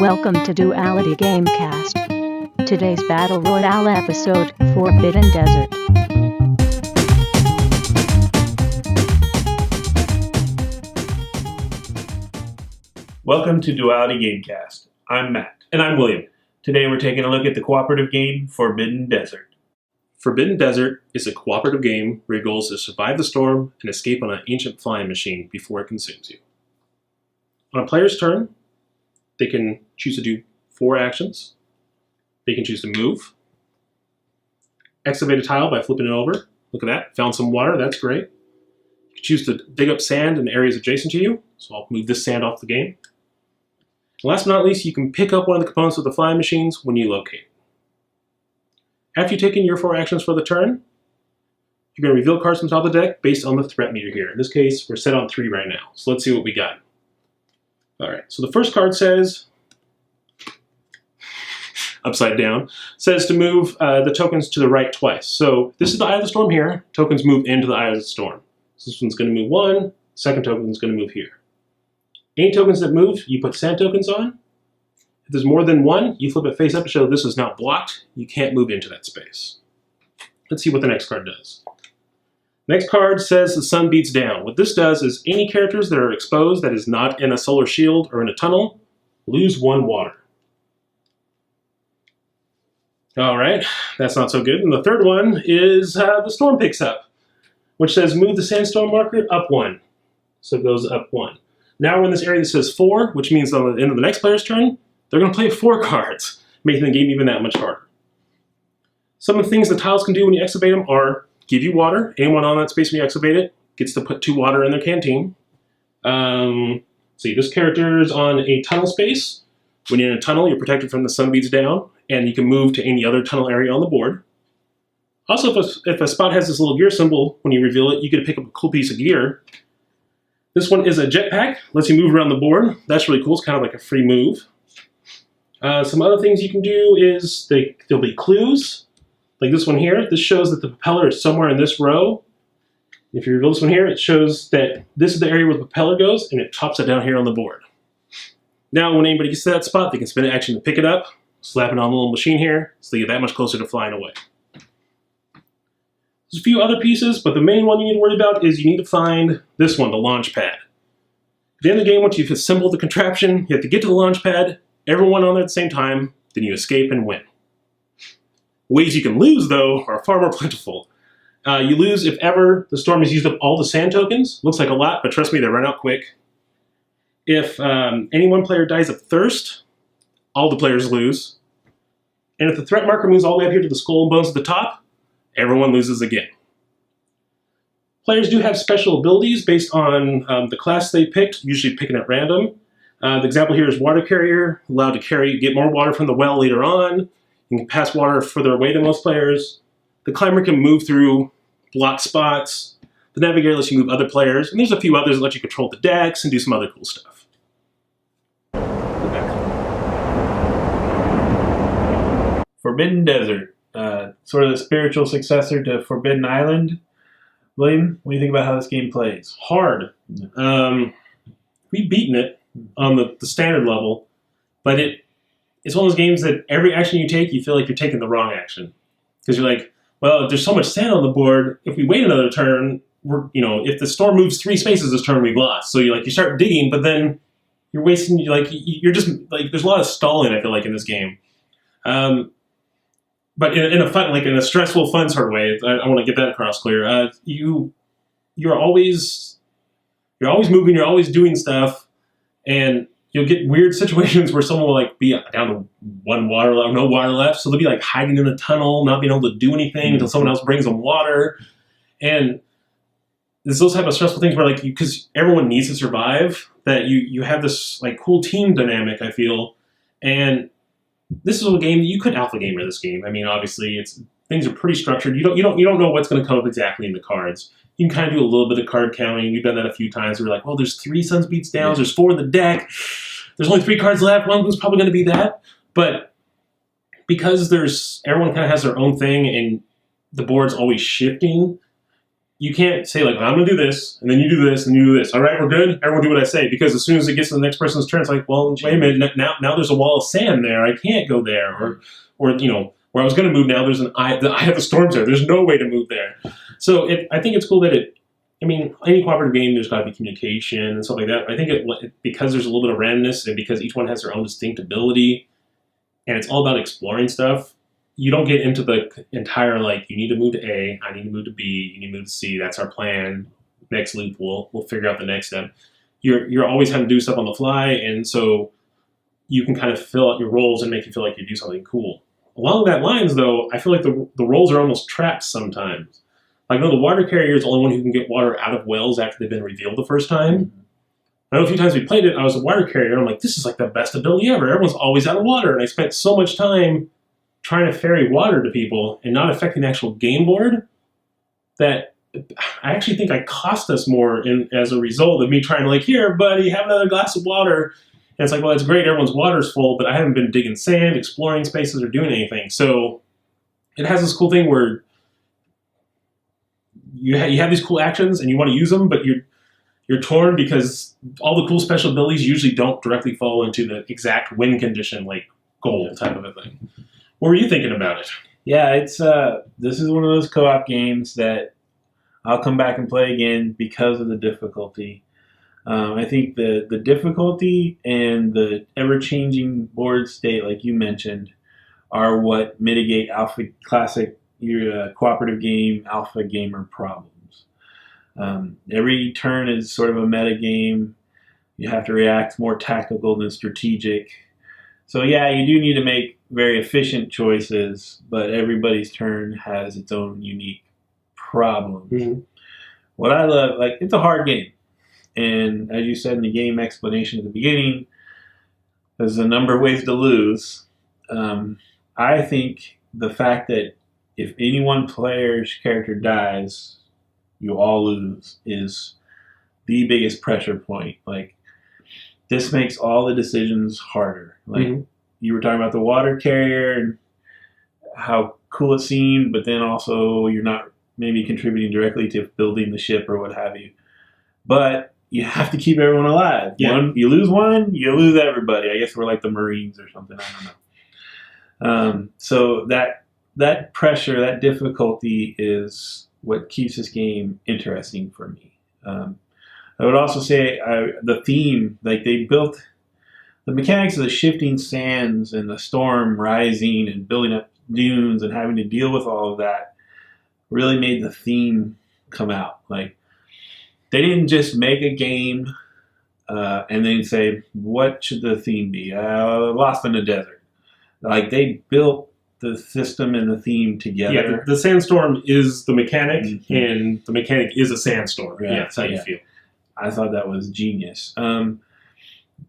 Welcome to Duality Gamecast. Today's Battle Royale episode, Forbidden Desert. Welcome to Duality Gamecast. I'm Matt. And I'm William. Today we're taking a look at the cooperative game, Forbidden Desert. Forbidden Desert is a cooperative game where your goal is to survive the storm and escape on an ancient flying machine before it consumes you. On a player's turn, they can choose to do 4 actions. They can choose to move, excavate a tile by flipping it over. Look at that, found some water, that's great. You can choose to dig up sand in areas adjacent to you, so I'll move this sand off the game. And last but not least, you can pick up one of the components of the flying machines when you locate. After you've taken your 4 actions for the turn, you're going to reveal cards from the top of the deck based on the threat meter here. In this case, we're set on 3 right now, so let's see what we got. Alright, so the first card says, upside down, says to move the tokens to the right twice. So this is the Eye of the Storm here. Tokens move into the Eye of the Storm. So this one's going to move 1, second token is going to move here. Any tokens that move, you put sand tokens on. If there's more than 1, you flip it face up to show this is now blocked. You can't move into that space. Let's see what the next card does. Next card says the sun beats down. What this does is any characters that are exposed that is not in a solar shield or in a tunnel lose 1 water. Alright, that's not so good. And the third one is the storm picks up, which says move the sandstorm marker up 1. So it goes up 1. Now we're in this area that says 4, which means on the end of the next player's turn, they're going to play 4 cards, making the game even that much harder. Some of the things the tiles can do when you excavate them are give you water. Anyone on that space when you excavate it gets to put 2 water in their canteen. See, this character is on a tunnel space. When you're in a tunnel, you're protected from the sun beats down, and you can move to any other tunnel area on the board. Also, if a spot has this little gear symbol, when you reveal it, you get to pick up a cool piece of gear. This one is a jetpack, lets you move around the board. That's really cool, it's kind of like a free move. Some other things you can do is there'll be clues. Like this one here, this shows that the propeller is somewhere in this row. If you reveal this one here, it shows that this is the area where the propeller goes, and it drops it down here on the board. Now, when anybody gets to that spot, they can spend an action to pick it up, slap it on the little machine here, so they get that much closer to flying away. There's a few other pieces, but the main one you need to worry about is you need to find this one, the launch pad. At the end of the game, once you've assembled the contraption, you have to get to the launch pad, everyone on there at the same time, then you escape and win. Ways you can lose, though, are far more plentiful. You lose if ever the storm has used up all the sand tokens. Looks like a lot, but trust me, they run out quick. If any one player dies of thirst, all the players lose. And if the threat marker moves all the way up here to the skull and bones at the top, everyone loses again. Players do have special abilities based on the class they picked, usually picking at random. The example here is water carrier, allowed to get more water from the well later on. You can pass water further away than most players. The climber can move through blocked spots. The navigator lets you move other players. And there's a few others that let you control the decks and do some other cool stuff. Forbidden Desert, sort of the spiritual successor to Forbidden Island. William, what do you think about how this game plays? Hard. We've beaten it on the standard level, but it's one of those games that every action you take, you feel like you're taking the wrong action. Because you're like, well, there's so much sand on the board, if we wait another turn, if the storm moves 3 spaces this turn, we've lost. So you start digging, but then you're wasting, you're just, there's a lot of stalling, I feel like, in this game. But in a fun, in a stressful, fun sort of way, I want to get that across clear. You're always moving, you're always doing stuff, and you'll get weird situations where someone will be down to 1 water left, no water left, so they'll be hiding in a tunnel, not being able to do anything until someone else brings them water. And there's those type of stressful things where because everyone needs to survive, that you have this cool team dynamic, I feel. And this is a game that you could alpha gamer this game. I mean, obviously things are pretty structured. You don't know what's going to come up exactly in the cards. You can kind of do a little bit of card counting. We've done that a few times. We're like, well, there's 3 suns beats downs, there's 4 in the deck. There's only 3 cards left. One of them's probably going to be that. But because everyone kind of has their own thing and the board's always shifting, you can't say like, I'm going to do this, and then you do this, and you do this. All right, we're good. Everyone do what I say, because as soon as it gets to the next person's turn, it's like, well, wait a minute. Now there's a wall of sand there. I can't go there, or where I was going to move. Now there's an eye. I have the storms there. There's no way to move there. So I think it's cool that any cooperative game, there's got to be communication and stuff like that. I think because there's a little bit of randomness, and because each one has their own distinct ability, and it's all about exploring stuff, you don't get into the entire, like, you need to move to A, I need to move to B, you need to move to C, that's our plan, next loop, we'll figure out the next step. You're always having to do stuff on the fly, and so you can kind of fill out your roles and make you feel like you do something cool. Along that lines, though, I feel like the roles are almost trapped sometimes. Like, no, the water carrier is the only one who can get water out of wells after they've been revealed the first time. I know a few times we played it, I was a water carrier, and I'm like, this is like the best ability ever. Everyone's always out of water, and I spent so much time trying to ferry water to people and not affecting the actual game board that I actually think I cost us more as a result of me trying to, like, here, buddy, have another glass of water. And it's like, well, it's great, everyone's water's full, but I haven't been digging sand, exploring spaces, or doing anything. So it has this cool thing where you have these cool actions and you want to use them, but you're torn because all the cool special abilities usually don't directly fall into the exact win condition, like goal type of a thing. What were you thinking about it? Yeah, it's this is one of those co-op games that I'll come back and play again because of the difficulty. I think the difficulty and the ever-changing board state, like you mentioned, are what mitigate your cooperative game alpha gamer problems. Every turn is sort of a meta game. You have to react more tactical than strategic. So yeah, you do need to make very efficient choices, but everybody's turn has its own unique problems. Mm-hmm. What I love, like, it's a hard game. And as you said in the game explanation at the beginning, there's a number of ways to lose. I think the fact that if any one player's character dies, you all lose is the biggest pressure point. Like, this makes all the decisions harder. Like, mm-hmm. You were talking about the water carrier and how cool it seemed, but then also you're not maybe contributing directly to building the ship or what have you. But you have to keep everyone alive. Yeah. You lose one, you lose everybody. I guess we're like the Marines or something. I don't know. So that pressure, that difficulty is what keeps this game interesting for me. I would also say the theme, like, they built the mechanics of the shifting sands and the storm rising and building up dunes and having to deal with all of that really made the theme come out. Like, they didn't just make a game and then say, what should the theme be? Lost in the desert. Like, they built the system and the theme together. Yeah, the sandstorm is the mechanic, mm-hmm. and the mechanic is a sandstorm. Right. Yeah, that's how you feel. I thought that was genius.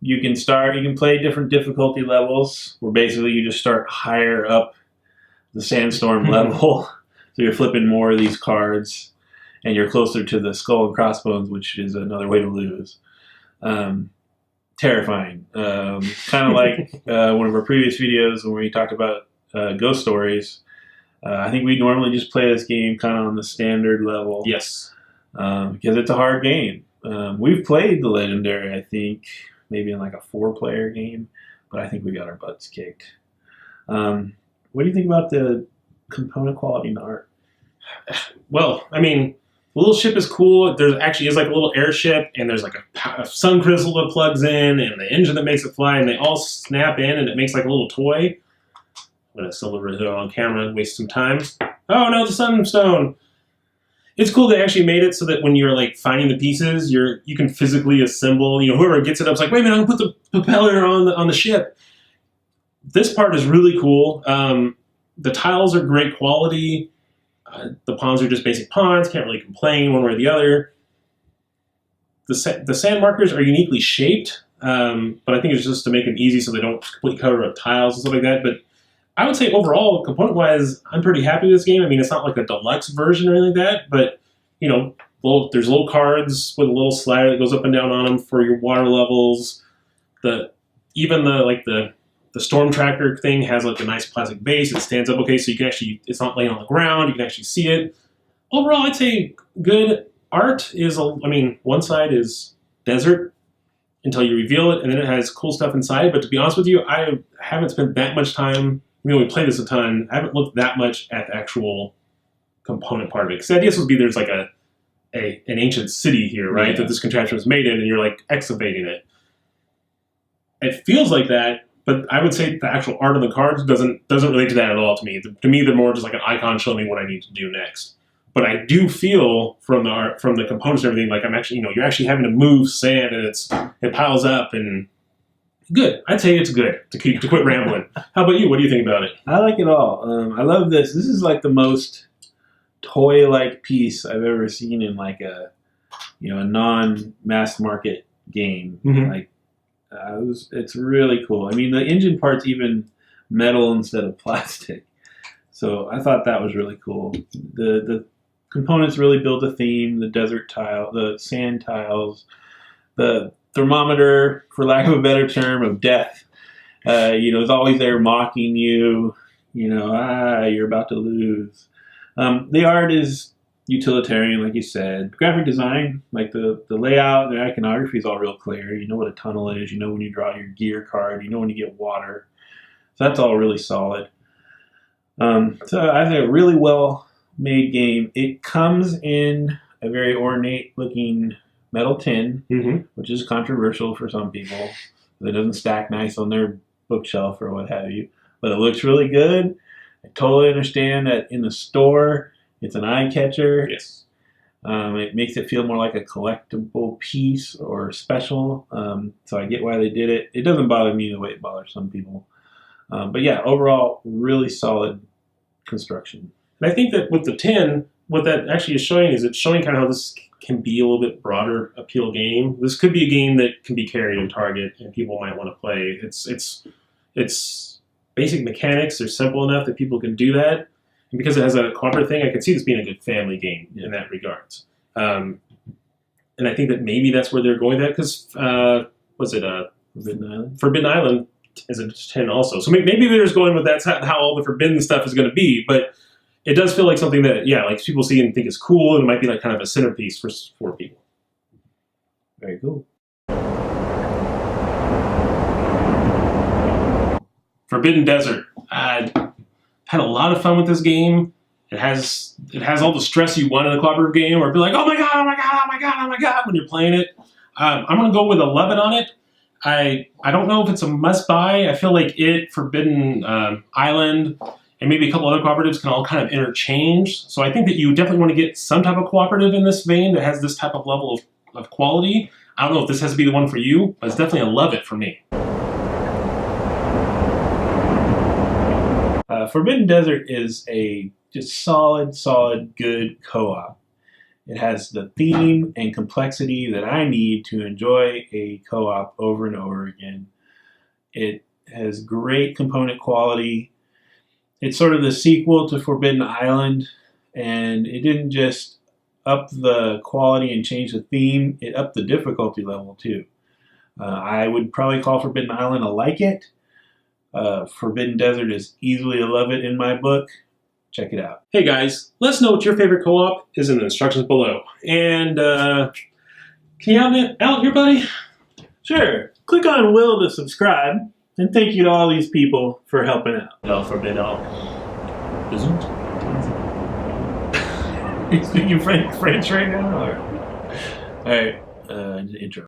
You can play different difficulty levels where basically you just start higher up the sandstorm level. So you're flipping more of these cards and you're closer to the skull and crossbones, which is another way to lose. Terrifying. Kind of like one of our previous videos when we talked about ghost stories. I think we normally just play this game kind of on the standard level. Yes. Because it's a hard game. We've played the Legendary, I think, maybe in like a 4-player game, but I think we got our butts kicked. What do you think about the component quality and art? Well, I mean, the little ship is cool. There actually is like a little airship, and there's like a sun crystal that plugs in, and the engine that makes it fly, and they all snap in, and it makes like a little toy. I'm going to celebrate it on camera and waste some time. Oh no, the sunstone! It's cool they actually made it so that when you're like finding the pieces, you can physically assemble. You know, whoever gets it up is like, wait a minute, I'm gonna put the propeller on the ship. This part is really cool. The tiles are great quality. The pawns are just basic pawns. Can't really complain one way or the other. The sand markers are uniquely shaped, but I think it's just to make them easy so they don't completely cover up tiles and stuff like that. But I would say overall, component-wise, I'm pretty happy with this game. I mean, it's not like a deluxe version or anything like that, but, you know, there's little cards with a little slider that goes up and down on them for your water levels. Even the storm tracker thing has like a nice plastic base. It stands up okay, so you can actually, it's not laying on the ground. You can actually see it. overall, I'd say good. Art is, I mean, one side is desert until you reveal it, and then it has cool stuff inside. But to be honest with you, I haven't spent that much time. We play this a ton. I haven't looked that much at the actual component part of it. Because the idea would be there's like an ancient city here, right? That this contraption was made in, and you're like excavating it. It feels like that, but I would say the actual art on the cards doesn't relate to that at all to me. To me, they're more just like an icon showing me what I need to do next. But I do feel from the art, from the components and everything, like I'm actually, you're actually having to move sand, and it piles up, and good. I'd say it's good to quit rambling. How about you? What do you think about it? I like it all. I love this. This is like the most toy-like piece I've ever seen in like a non-mass market game. Mm-hmm. Like it's really cool. I mean, the engine part's even metal instead of plastic. So I thought that was really cool. The components really build a theme. The desert tile, the sand tiles, the thermometer, for lack of a better term, of death. Is always there mocking you. You're about to lose. The art is utilitarian, like you said. Graphic design, like the layout, the iconography is all real clear. You know what a tunnel is. You know when you draw your gear card. You know when you get water. So that's all really solid. So I think a really well-made game. It comes in a very ornate-looking metal tin, which is controversial for some people. It doesn't stack nice on their bookshelf or what have you. But it looks really good. I totally understand that in the store, it's an eye catcher. Yes. It makes it feel more like a collectible piece or special. So I get why they did it. It doesn't bother me the way it bothers some people. But yeah, overall, really solid construction. And I think that with the tin, what that actually is showing is it's showing kind of how this can be a little bit broader appeal game. This could be a game that can be carried in Target and people might want to play. It's basic mechanics. They're simple enough that people can do that. And because it has a cooperative thing, I can see this being a good family game in that regards. And I think that maybe that's where they're going with that because, was it Forbidden Island? Forbidden Island is a 10 also. So maybe they're just going with that's how all the forbidden stuff is going to be. But it does feel like something that, like people see and think is cool, and it might be like kind of a centerpiece for people. Very cool. Forbidden Desert. I had a lot of fun with this game. It has all the stress you want in a cooperative game, or be like, oh my god, oh my god, oh my god, oh my god, when you're playing it. I'm gonna go with 11 on it. I don't know if it's a must buy. I feel like Forbidden Island, and maybe a couple other cooperatives can all kind of interchange. So I think that you definitely want to get some type of cooperative in this vein that has this type of level of quality. I don't know if this has to be the one for you, but it's definitely a love it for me. Forbidden Desert is a just solid, good co-op. It has the theme and complexity that I need to enjoy a co-op over and over again. It has great component quality. It's sort of the sequel to Forbidden Island, and it didn't just up the quality and change the theme, it upped the difficulty level too. I would probably call Forbidden Island a like it. Forbidden Desert is easily a love it in my book. Check it out. Hey guys, let us know what your favorite co-op is in the instructions below. And can you out here, buddy? Sure. Click on Will to subscribe. And thank you to all these people for helping out. No, Forbidden Isn't. Are you speaking French right now? Or? All right, intro.